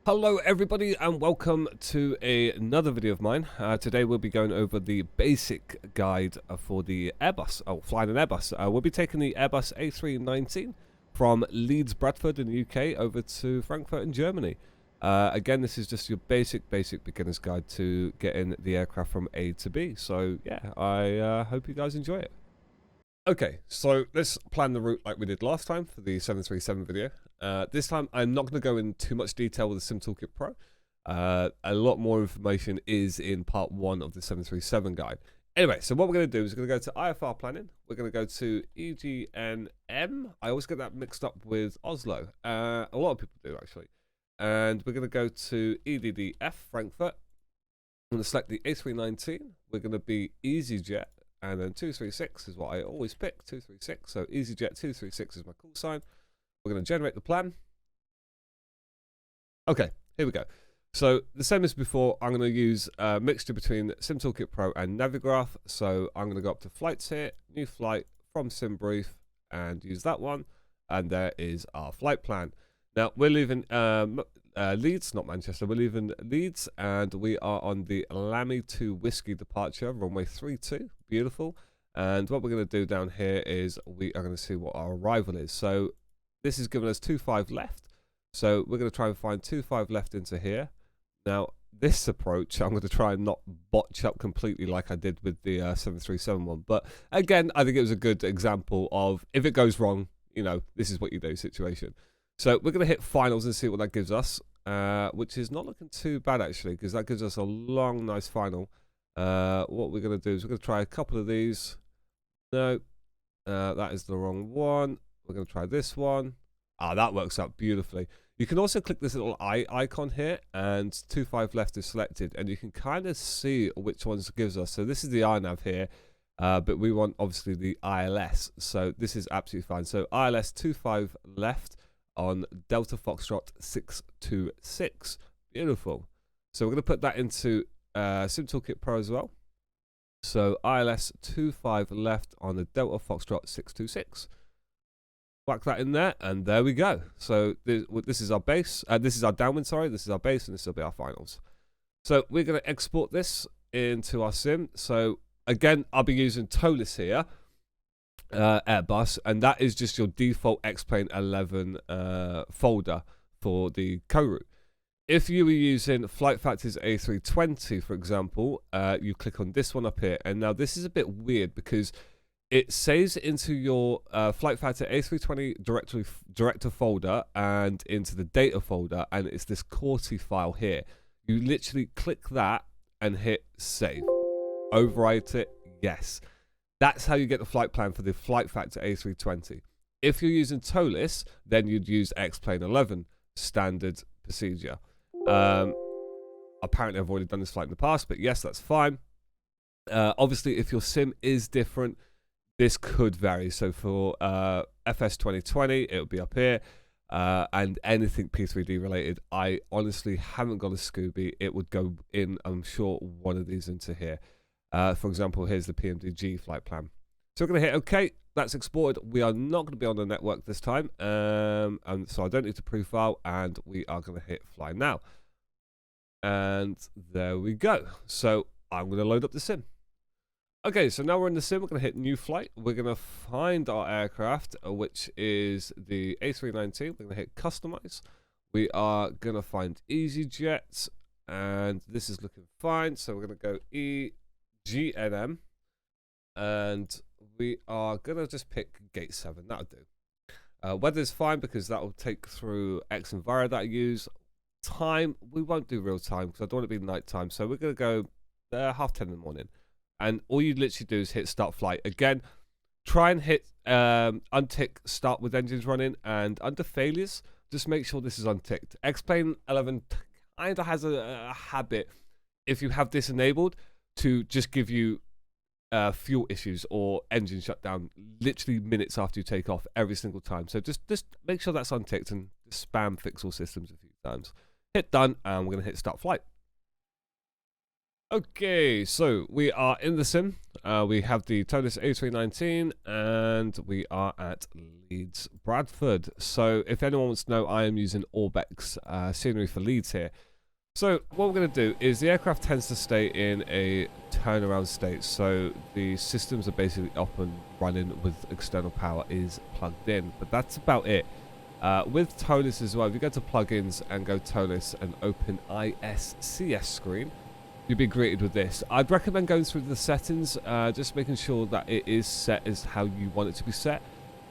Hello everybody and welcome to another video of mine. Today we'll be going over the basic guide for the Airbus, flying an Airbus. We'll be taking the Airbus A319 from Leeds, Bradford in the UK over to Frankfurt in Germany. Again, this is just your basic beginner's guide to getting the aircraft from A to B. So yeah, I hope you guys enjoy it. Okay, so let's plan the route like we did last time for the 737 video. This time I'm not going to go in too much detail with the Sim Toolkit Pro. A lot more information is in part 1 of the 737 guide. Anyway, so what we're going to do is we're going to go to IFR planning. We're going to go to EGNM. I always get that mixed up with Oslo. A lot of people do actually. And we're going to go to EDDF Frankfurt. I'm going to select the A319. We're going to be EasyJet. And then 236 is what I always pick, 236. So EasyJet 236 is my call sign. We're going to generate the plan. Okay, here we go. So the same as before, I'm going to use a mixture between Sim Toolkit Pro and Navigraph. So I'm going to go up to flights here, new flight from SimBrief, and use that one. And there is our flight plan. Now we're leaving Leeds, not Manchester. We're leaving Leeds, and we are on the Lamy 2 Whiskey departure, runway 32. Beautiful. And what we're going to do down here is we are going to see what our arrival is. So this is giving us 25 left. So we're going to try and find 25 left into here. Now this approach, I'm going to try and not botch up completely like I did with the 737 one. But again, I think it was a good example of if it goes wrong, you know, this is what you do situation. So we're going to hit finals and see what that gives us, which is not looking too bad actually, because that gives us a long, nice final. What we're going to do is we're going to try a couple of these. No, that is the wrong one. We're going to try this one. Ah, that works out beautifully. You can also click this little eye icon here, and 25 left is selected, and you can kind of see which ones it gives us. So this is the iNav here, but we want obviously the ILS. So this is absolutely fine. So ILS 25 left on Delta Foxtrot 626. Beautiful. So we're going to put that into Sim Toolkit Pro as well. So ILS 25 left on the Delta Foxtrot 626. Whack that in there, and there we go. So this is our base. This is our downwind, sorry. This is our base, and this will be our finals. So we're going to export this into our sim. So again, I'll be using TOLIS here. Airbus, and that is just your default X-Plane 11 folder for the co-route. If you were using Flight Factor's A320, for example, you click on this one up here, and now this is a bit weird because it saves into your Flight Factor A320 director folder and into the data folder, and it's this QWERTY file here. You literally click that and hit save. Overwrite it, yes. That's how you get the flight plan for the Flight Factor A320. If you're using TOLIS, then you'd use X-Plane 11 standard procedure. Apparently, I've already done this flight in the past, but yes, that's fine. Obviously, if your sim is different, this could vary. So for FS 2020, it'll be up here. And anything P3D related, I honestly haven't got a Scooby. It would go in, I'm sure, one of these into here. For example, here's the PMDG flight plan. So we're going to hit OK. That's exported. We are not going to be on the network this time. And so I don't need to pre-file. And we are going to hit fly now. And there we go. So I'm going to load up the sim. Okay, so now we're in the sim. We're going to hit new flight. We're going to find our aircraft, which is the A319. We're going to hit customize. We are going to find EasyJet. And this is looking fine. So we're going to go GNM, and we are gonna just pick gate 7. That'll do. Weather's fine because that will take through X Enviro that I use. Time, we won't do real time because I don't want it to be night time. So we're gonna go 10:30 in the morning, and all you literally do is hit start flight. Again, try and hit untick start with engines running, and under failures, just make sure this is unticked. X-Plane 11 kind of has a habit, if you have this enabled, to just give you fuel issues or engine shutdown literally minutes after you take off every single time. So just make sure that's unticked and just spam fix all systems a few times. Hit done, and we're going to hit start flight. Okay, so we are in the sim. We have the TOLUS A319 and we are at Leeds, Bradford. So if anyone wants to know, I am using Orbex scenery for Leeds here. So what we're going to do is the aircraft tends to stay in a turnaround state. So the systems are basically up and running with external power is plugged in. But that's about it. With TOLUS as well, if you go to plugins and go TOLUS and open ISCS screen, you'll be greeted with this. I'd recommend going through the settings, just making sure that it is set as how you want it to be set.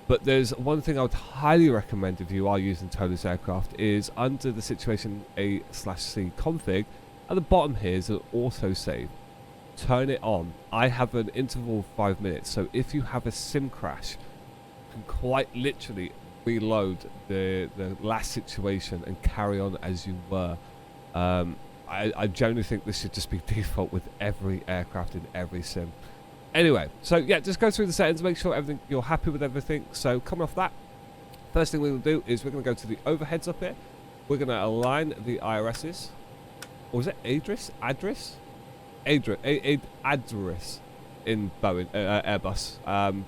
But there's one thing I would highly recommend if you are using TOLUS aircraft is under the situation A/C config, at the bottom here is an autosave. Turn it on. I have an interval of 5 minutes, so if you have a sim crash, you can quite literally reload the last situation and carry on as you were. I generally think this should just be default with every aircraft in every sim. Anyway, so yeah, just go through the settings, make sure you're happy with everything. So coming off that, first thing we will do is we're going to go to the overheads up here. We're going to align the IRSs. Or is it Address in Boeing, Airbus. I'm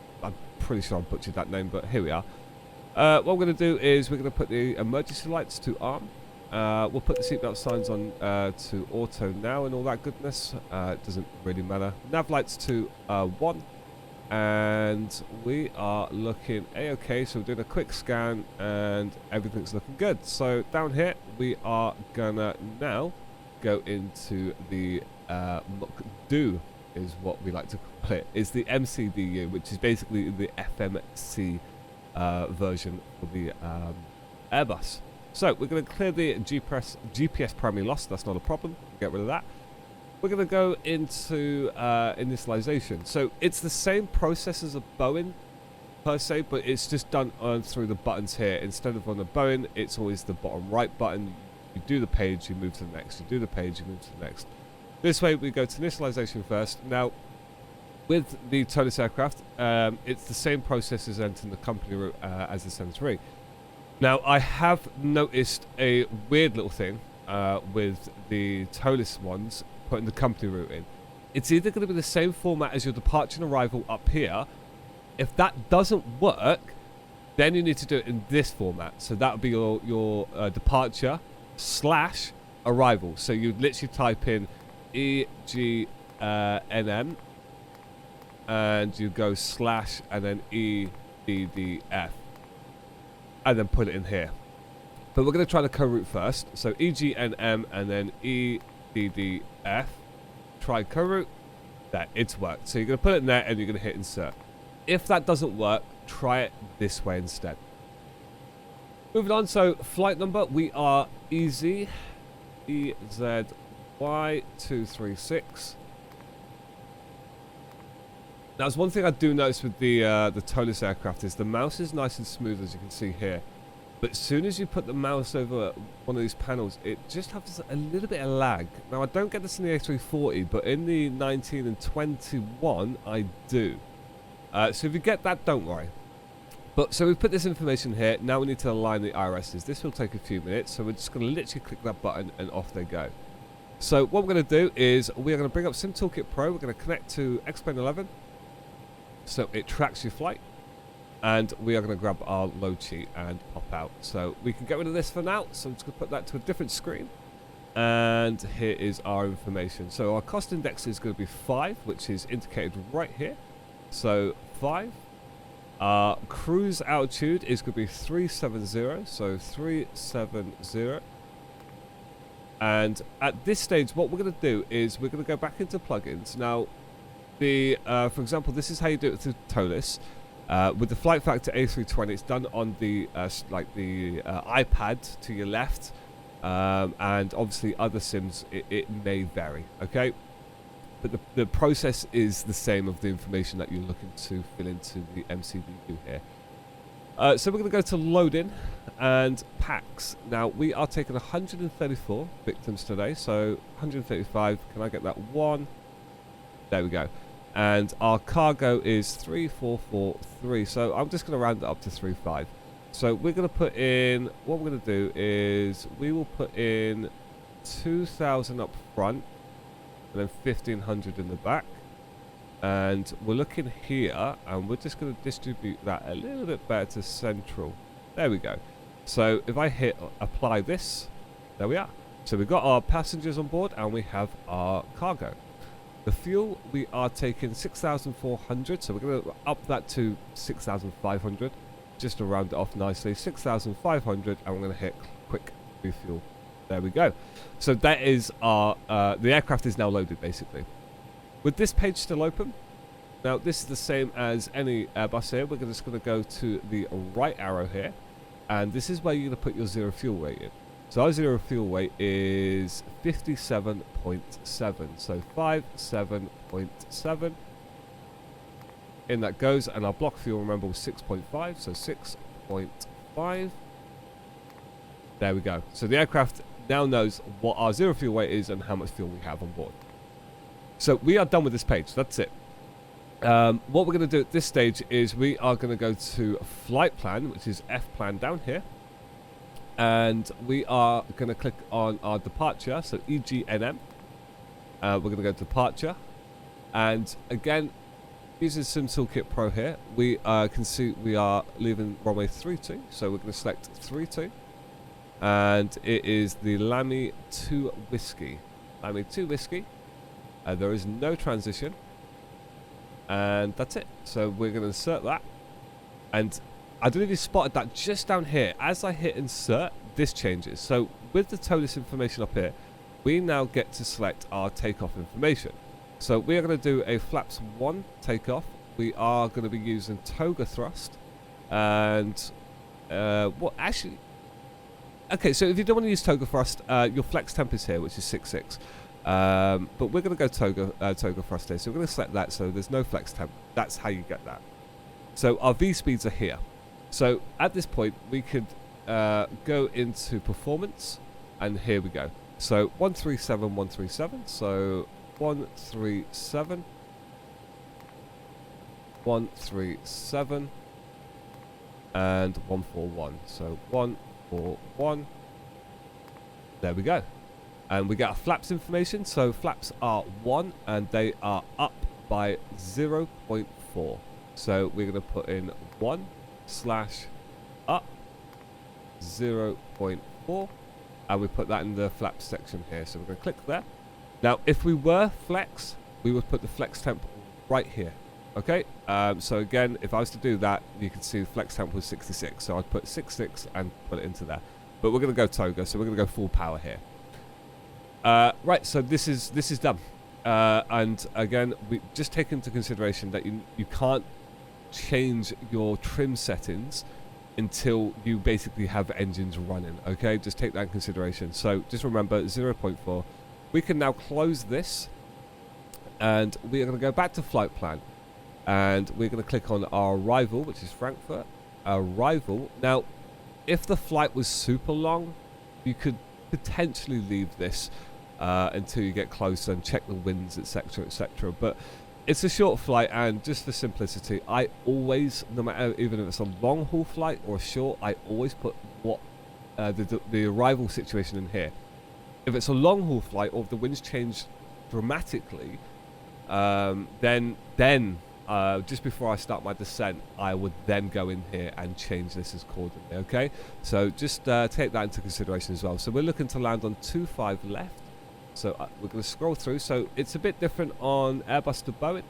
pretty sure I butchered that name, but here we are. What we're going to do is we're going to put the emergency lights to arm. We'll put the seatbelt signs on to auto now and all that goodness. It doesn't really matter. Nav lights to 1. And we are looking a-okay. So we're doing a quick scan and everything's looking good. So down here we are going to now go into the do is what we like to call it. Is the MCDU, which is basically the FMC version for the Airbus. So we're going to clear the GPS primary loss. That's not a problem. Get rid of that. We're going to go into initialization. So it's the same process as a Boeing per se, but it's just done through the buttons here. Instead of on the Boeing, it's always the bottom right button. You do the page, you move to the next. You do the page, you move to the next. This way we go to initialization first. Now, with the TOLUS aircraft, it's the same process as entering the company route as the 73. Now, I have noticed a weird little thing with the TOLUS ones, putting the company route in. It's either going to be the same format as your departure and arrival up here. If that doesn't work, then you need to do it in this format. So that would be your departure / arrival. So you'd literally type in EGNM and you go / and then EDDF. And then put it in here. But we're going to try the co-route first. So EGNM and then EDDF. Try co-route. There, it's worked. So you're going to put it in there and you're going to hit insert. If that doesn't work, try it this way instead. Moving on, so flight number, we are EZY236. Now, there's one thing I do notice with the TOLUS aircraft is the mouse is nice and smooth, as you can see here. But as soon as you put the mouse over one of these panels, it just has a little bit of lag. Now, I don't get this in the A340, but in the 19 and 21, I do. So if you get that, don't worry. But so we've put this information here. Now we need to align the IRSs. This will take a few minutes, so we're just going to literally click that button and off they go. So what we're going to do is we're going to bring up Sim Toolkit Pro. We're going to connect to X-Plane 11. So it tracks your flight, and we are going to grab our load sheet and pop out. So we can get rid of this for now. So I'm just going to put that to a different screen, and here is our information. So our cost index is going to be 5, which is indicated right here. So 5. Our cruise altitude is going to be 370. So 370. And at this stage, what we're going to do is we're going to go back into plugins now. For example, this is how you do it through TOLUS. With the flight factor A320, it's done on the iPad to your left, and obviously other sims it may vary. Okay, but the process is the same of the information that you're looking to fill into the MCDU here. So we're going to go to loading and packs. Now we are taking 134 victims today, so 135. Can I get that one? There we go. And our cargo is 3443. So I'm just going to round it up to 35. So we're going to put in, what we're going to do is we will put in 2,000 up front. and then 1500 in the back. And we're looking here, and we're just going to distribute that a little bit better to central. There we go. So if I hit apply this, there we are. So we've got our passengers on board, and we have our cargo. The fuel, we are taking 6,400, so we're going to up that to 6,500, just to round it off nicely. 6,500, and we're going to hit quick refuel. There we go. So that is our, the aircraft is now loaded, basically. With this page still open, now this is the same as any Airbus here. We're just going to go to the right arrow here, and this is where you're going to put your zero fuel weight in. So our zero fuel weight is 57.7, so 57.7. In that goes, and our block fuel, remember, was 6.5, so 6.5. There we go. So the aircraft now knows what our zero fuel weight is and how much fuel we have on board. So we are done with this page. That's it. What we're going to do at this stage is we are going to go to flight plan, which is F plan down here. And we are going to click on our departure, so EGNM. We're going to go to departure. And again, using Sim Toolkit Pro here, we can see we are leaving runway 32. So we're going to select 32. And it is the Lamy 2 Whiskey. Lamy 2 Whiskey. There is no transition, and that's it. So we're going to insert that, and I don't know if you spotted that just down here. As I hit insert, this changes. So with the TOLIS information up here, we now get to select our takeoff information. So we are going to do a flaps 1 takeoff. We are going to be using toga thrust, and actually, okay. So if you don't want to use toga thrust, your flex temp is here, which is 6.6. But we're going to go toga thrust here, so we're going to select that, so there's no flex temp. That's how you get that. So our V speeds are here. So at this point we could go into performance, and here we go. So 137, 137. So 137, 137, and 141. So 141. There we go. And we get our flaps information. So flaps are 1, and they are up by 0.4. So we're going to put in 1/up 0.4, and we put that in the flaps section here. So we're going to click there. Now, if we were flex, we would put the flex temp right here. Okay. So again, if I was to do that, you can see the flex temp was 66. So I'd put 66 and put it into there. But we're going to go toga, so we're going to go full power here. Right, so this is done, and again, we just take into consideration that you can't change your trim settings until you basically have engines running. Okay, just take that in consideration. So just remember 0.4. We can now close this, and we are going to go back to flight plan, and we're going to click on our arrival, which is Frankfurt. Arrival. Now, if the flight was super long, you could potentially leave this until you get closer and check the winds, etc, etc. But it's a short flight, and just for simplicity, I always, no matter, even if it's a long haul flight or a short, I always put what the arrival situation in here. If it's a long haul flight, or if the winds change dramatically, then just before I start my descent, I would then go in here and change this as accordingly. Okay, so just take that into consideration as well. So we're looking to land on 25 left. So we're going to scroll through. So it's a bit different on Airbus to Boeing.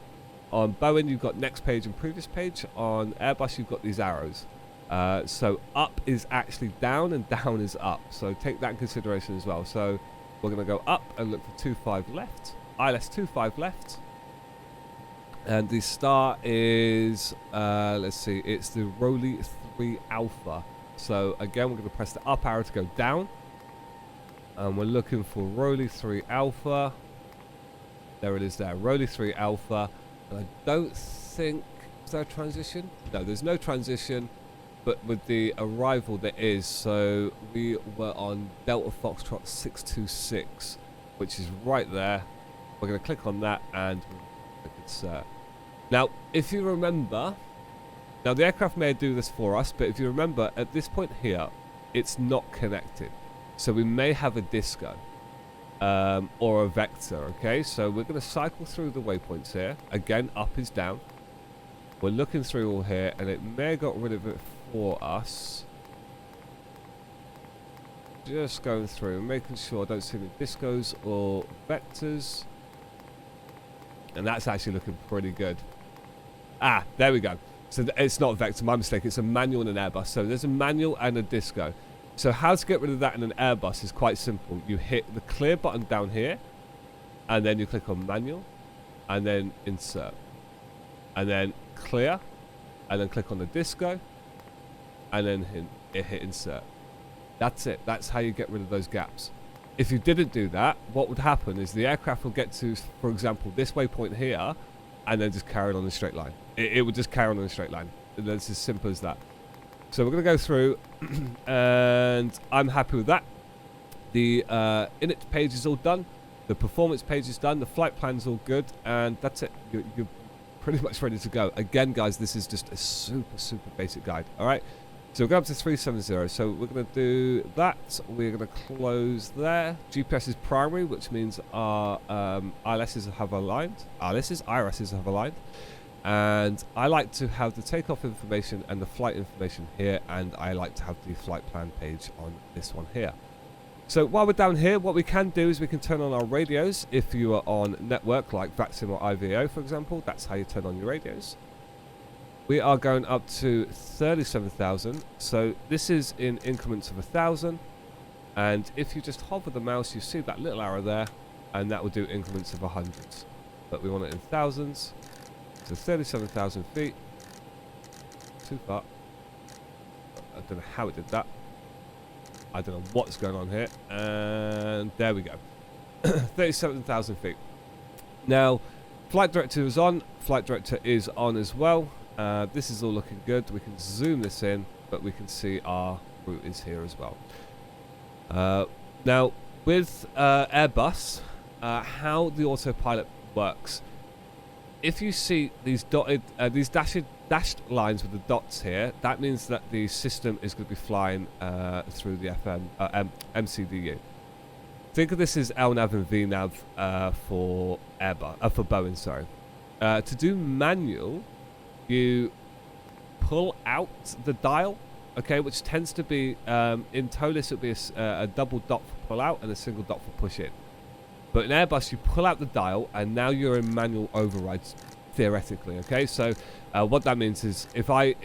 On Boeing, you've got next page and previous page. On Airbus, you've got these arrows. So up is actually down, and down is up. So take that in consideration as well. So we're going to go up and look for 25 left. ILS 25 left. And the star is, let's see, it's the Rolly 3 Alpha. So again, we're going to press the up arrow to go down. And we're looking for Rolly 3 Alpha. There it is there, Rolly 3 Alpha. And I don't think, is there a transition? No, there's no transition. But with the arrival there is. So we were on Delta Foxtrot 626, which is right there. We're going to click on that, and click insert. Now, if you remember, now the aircraft may do this for us, but if you remember, at this point here, it's not connected. So we may have a disco. or a vector. Okay, so we're going to cycle through the waypoints here. Again, up is down. We're looking through all here, and it may have got rid of it for us. Just going through, making sure I don't see any discos or vectors. And that's actually looking pretty good. Ah, there we go. So it's not a vector, my mistake. It's a manual and an Airbus. So there's a manual and a disco. So how to get rid of that in an Airbus is quite simple. You hit the clear button down here, and then you click on manual, and then insert. And then clear, and then click on the disco, and then hit insert. That's it. That's how you get rid of those gaps. If you didn't do that, what would happen is the aircraft will get to, for example, this waypoint here, and then just carry on in a straight line. It would just carry on in a straight line. It's as simple as that. So we're going to go through, and I'm happy with that. The init page is all done. The performance page is done. The flight plan's all good, and that's it. You're pretty much ready to go. Again, guys, this is just a super basic guide. All right. So we're going up to 370. So we're going to do that. We're going to close there. GPS is primary, which means our ILSs have aligned. IRSs have aligned. And I like to have the takeoff information and the flight information here, and I like to have the flight plan page on this one here. So while we're down here, what we can do is we can turn on our radios. If you are on network like VATSIM or IVO, for example, that's how you turn on your radios. We are going up to 37,000. So this is in increments of 1,000. And if you just hover the mouse, you see that little arrow there, and that will do increments of 100s. But we want it in thousands. So 37,000 feet. Too far. I don't know how it did that. I don't know what's going on here. And there we go. 37,000 feet. Now, flight director is on. Flight director is on as well. This is all looking good. We can zoom this in, but we can see our route is here as well. Now, with Airbus, how the autopilot works. If you see these dotted, these dashed lines with the dots here, that means that the system is going to be flying through the MCDU. Think of this as LNAV and VNAV for Airbus, for Boeing. Sorry. To do manual, you pull out the dial, okay, which tends to be in TOLIS it'll be a double dot for pull out and a single dot for push in. But in Airbus, you pull out the dial, and now you're in manual overrides, theoretically. Okay, so what that means is if I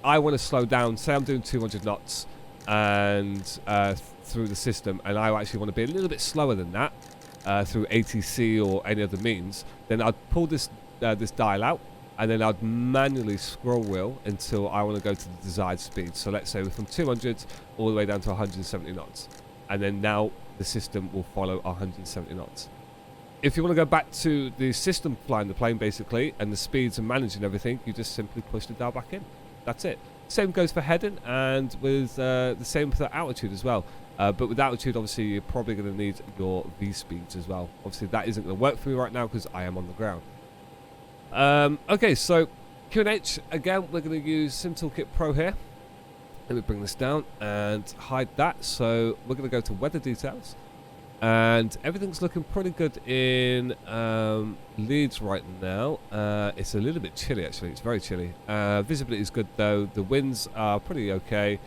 want to slow down, say I'm doing 200 knots, and through the system, and I actually want to be a little bit slower than that through ATC or any other means, then I'd pull this dial out, and then I'd manually scroll wheel until I want to go to the desired speed. So let's say from 200 all the way down to 170 knots, and then now the system will follow 170 knots. If you want to go back to the system flying the plane basically, and the speeds and managing everything, you just simply push the dial back in. That's it. Same goes for heading, and with the same for altitude as well. But with altitude, obviously, you're probably going to need your V speeds as well. Obviously, that isn't going to work for me right now because I am on the ground. Okay, so QNH, again, we're going to use SimToolkit Pro here. Let me bring this down and hide that. So we're going to go to weather details, and everything's looking pretty good in Leeds right now. It's a little bit chilly actually. It's very chilly. Visibility is good though. The winds are pretty okay,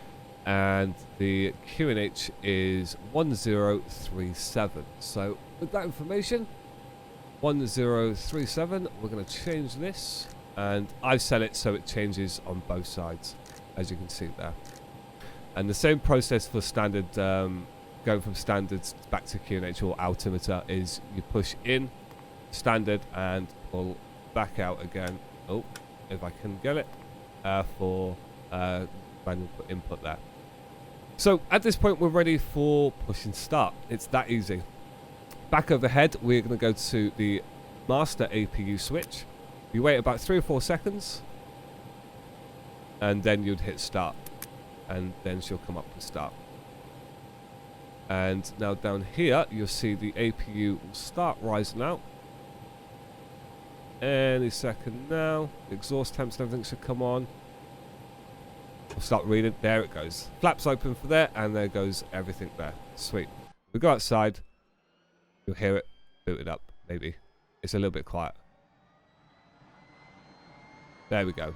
and the QNH is 1037. So with that information, 1037, we're going to change this, and I've set it so it changes on both sides, as you can see there. And the same process for standard, going from standards back to QNH or altimeter, is you push in standard and pull back out again. Oh, if I can get it, for manual input there. So at this point we're ready for push and start. It's that easy. Back overhead, we're going to go to the master APU switch. You wait about 3 or 4 seconds, and then you'd hit start, and then she'll come up with start. And now down here, you'll see the APU will start rising out. Any second now. Exhaust temps and everything should come on. We'll start reading. There it goes. Flaps open for there, and there goes everything there. Sweet. We go outside. You'll hear it booted up, maybe. It's a little bit quiet. There we go.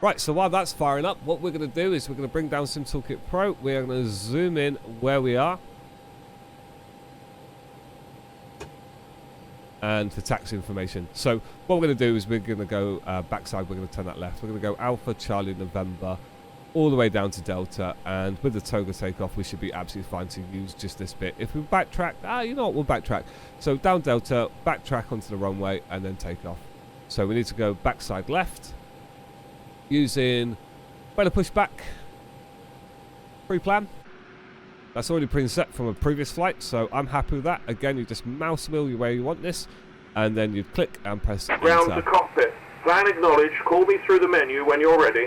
Right, so while that's firing up, what we're going to do is we're going to bring down SimToolkit Pro. We're going to zoom in where we are. And for taxi information. So what we're going to do is we're going to go backside. We're going to turn that left. We're going to go Alpha, Charlie, November, all the way down to Delta. And with the Toga takeoff, we should be absolutely fine to use just this bit. If we backtrack, you know what, we'll backtrack. So down Delta, backtrack onto the runway, and then take off. So we need to go backside left. Using better pushback pre-plan. That's already preset from a previous flight, so I'm happy with that. Again, you just mouse wheel where you want this, and then you click and press Ground enter. to cockpit. Plan acknowledged. Call me through the menu when you're ready.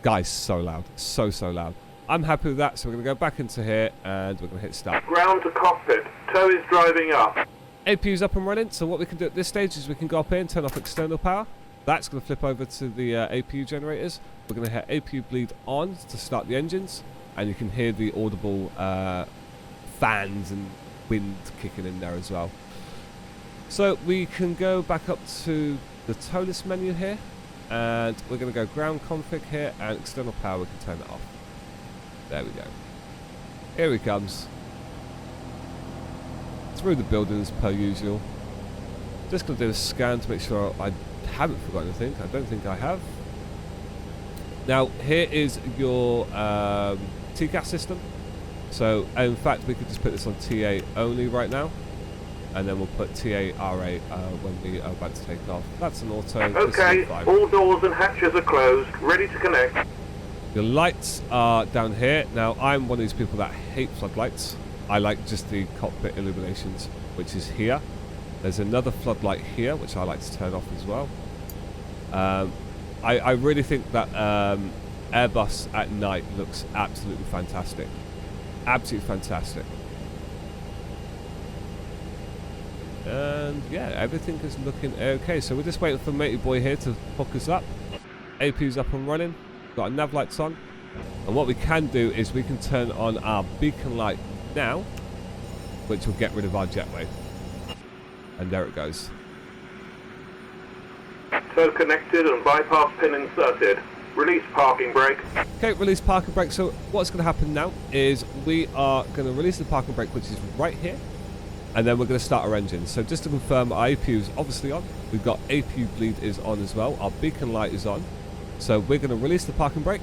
Guys, so loud. So loud. I'm happy with that, so we're going to go back into here, and we're going to hit start. Ground to cockpit. Tow is driving up. APU's up and running, so what we can do at this stage is we can go up here and turn off external power. That's going to flip over to the APU generators. We're going to hit APU bleed on to start the engines. And you can hear the audible fans and wind kicking in there as well. So we can go back up to the tow list menu here. And we're going to go ground config here. And external power, we can turn it off. There we go. Here he comes. Through the buildings per usual. Just going to do a scan to make sure I haven't forgotten anything. I don't think I have. Now, here is your TCAS system. So, in fact, we could just put this on TA only right now. And then we'll put TARA when we are about to take off. That's an auto. Okay, all doors and hatches are closed. Ready to connect. The lights are down here. Now, I'm one of these people that hate floodlights. I like just the cockpit illuminations, which is here. There's another floodlight here, which I like to turn off as well. I really think that Airbus at night looks absolutely fantastic. Absolutely fantastic. And yeah, everything is looking okay. So we're just waiting for Matey Boy here to hook us up. APU's up and running. Got our nav lights on. And what we can do is we can turn on our beacon light now, which will get rid of our jetway. And there it goes. Tow connected and bypass pin inserted. Release parking brake. Okay, release parking brake. So what's going to happen now is we are going to release the parking brake, which is right here. And then we're going to start our engine. So just to confirm, our APU is obviously on. We've got APU bleed is on as well. Our beacon light is on. So we're going to release the parking brake.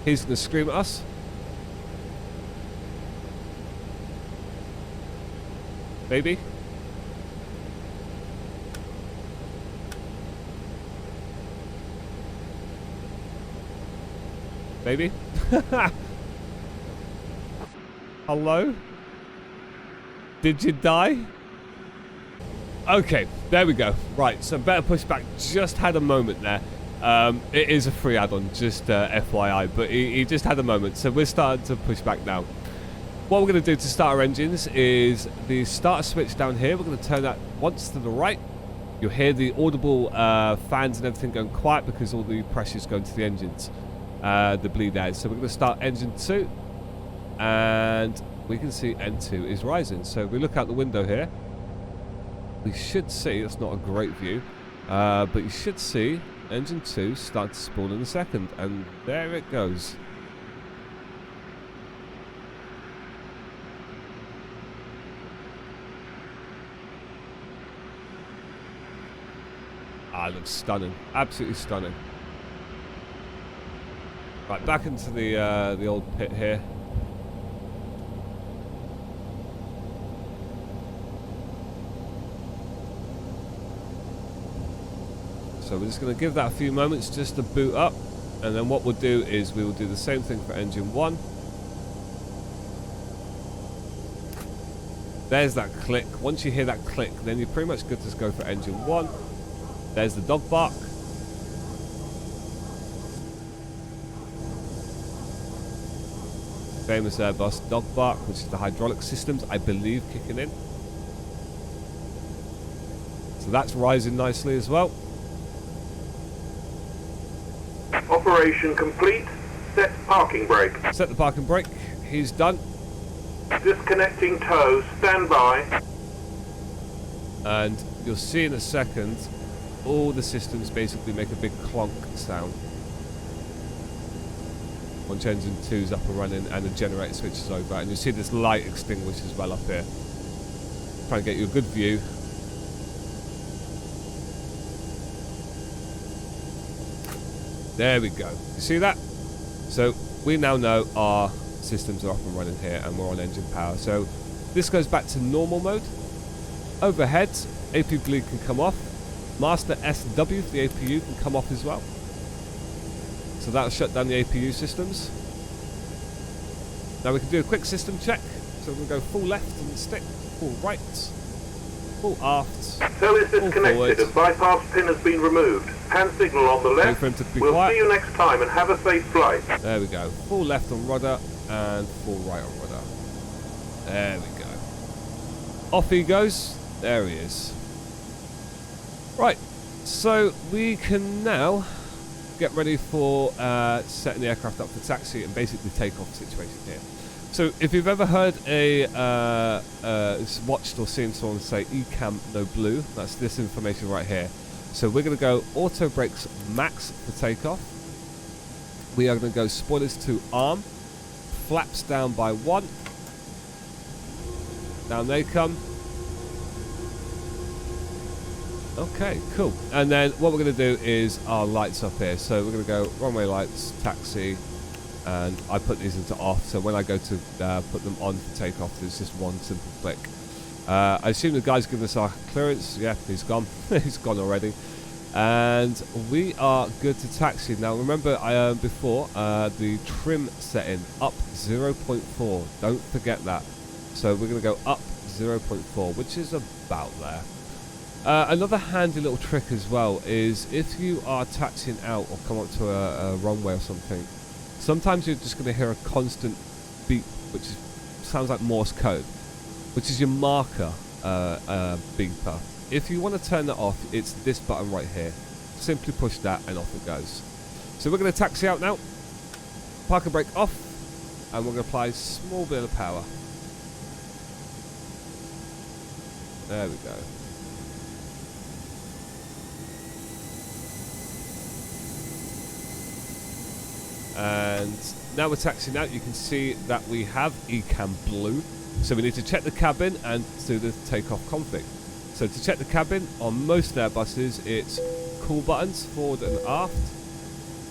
He's going to scream at us. Baby. Baby. Hello? Did you die? Okay, there we go. Right, so better pushback. Just had a moment there. It is a free add-on, just FYI, but he just had a moment. So we're starting to push back now. What we're going to do to start our engines is the starter switch down here. We're going to turn that once to the right. You'll hear the audible fans and everything going quiet because all the pressure is going to the engines, the bleed airs. So we're going to start engine 2, and we can see N2 is rising. So if we look out the window here, we should see, that's not a great view, but you should see engine 2 start to spawn in a second, and there it goes. Ah, it looks stunning, absolutely stunning. Right, back into the old pit here. So we're just going to give that a few moments just to boot up, and then what we'll do is we will do the same thing for engine 1. There's that click. Once you hear that click, then you're pretty much good to go for engine 1. There's the dog bark. Famous Airbus dog bark, which is the hydraulic systems, I believe, kicking in. So that's rising nicely as well. Operation complete. Set parking brake. Set the parking brake. He's done. Disconnecting tow. Stand by. And you'll see in a second, all the systems basically make a big clonk sound. Launch engine 2's up and running, and the generator switches over, and you'll see this light extinguish as well up here. Try and get you a good view. There we go. You see that? So we now know our systems are up and running here, and we're on engine power. So this goes back to normal mode. Overhead, AP bleed can come off. Master SW for the APU can come off as well. So that'll shut down the APU systems. Now we can do a quick system check. So we're going to go full left on the stick, full right, full aft. Tow is disconnected and bypass pin has been removed. Hand signal on the left. For him to be We'll quiet. see you next time and have a safe flight. There we go. Full left on rudder and full right on rudder. There we go. Off he goes. There he is. Right. So we can now get ready for setting the aircraft up for taxi and basically takeoff situation here. So if you've ever heard watched or seen someone say ECAM no blue, that's this information right here. So we're going to go auto brakes max for takeoff. We are going to go spoilers to arm, flaps down by 1. Down they come. Okay, cool. And then what we're going to do is our lights up here. So we're going to go runway lights, taxi, and I put these into off. So when I go to put them on for takeoff, there's just one simple click. I assume the guy's given us our clearance. Yeah, he's gone. He's gone already. And we are good to taxi. Now remember, before the trim setting up 0.4. Don't forget that. So we're going to go up 0.4, which is about there. Another handy little trick as well is if you are taxiing out or come up to a runway or something, sometimes you're just going to hear a constant beep, which sounds like Morse code, which is your marker beeper. If you want to turn that off, it's this button right here. Simply push that and off it goes. So we're going to taxi out now. Parking brake off, and we're going to apply a small bit of power. There we go. And now we're taxiing out. You can see that we have ECAM blue. So we need to check the cabin and do the takeoff config. So to check the cabin, on most Airbuses, it's cool buttons, forward and aft.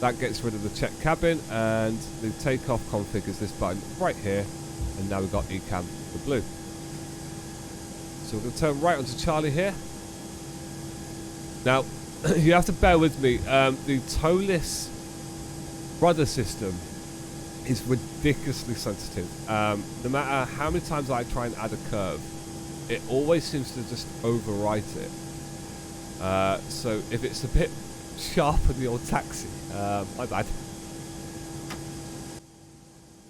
That gets rid of the check cabin, and the takeoff config is this button right here. And now we've got ECAM for blue. So we're going to turn right onto Charlie here. Now, you have to bear with me. The toeless rudder system is ridiculously sensitive. No matter how many times I try and add a curve, it always seems to just overwrite it. So if it's a bit sharp on the old taxi, my bad.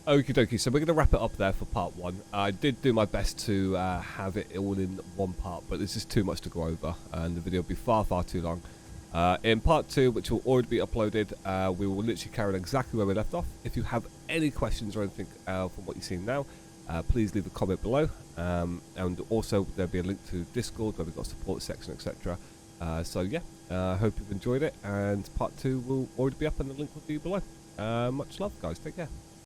Okie dokie, so we're going to wrap it up there for part 1. I did do my best to have it all in one part, but this is too much to go over, and the video will be far, far too long. In part 2, which will already be uploaded, we will literally carry on exactly where we left off. If you have any questions or anything from what you've seen now, please leave a comment below. And also there'll be a link to Discord where we've got a support section, etc. So yeah, I hope you've enjoyed it, and part 2 will already be up and the link will be below. Much love, guys. Take care.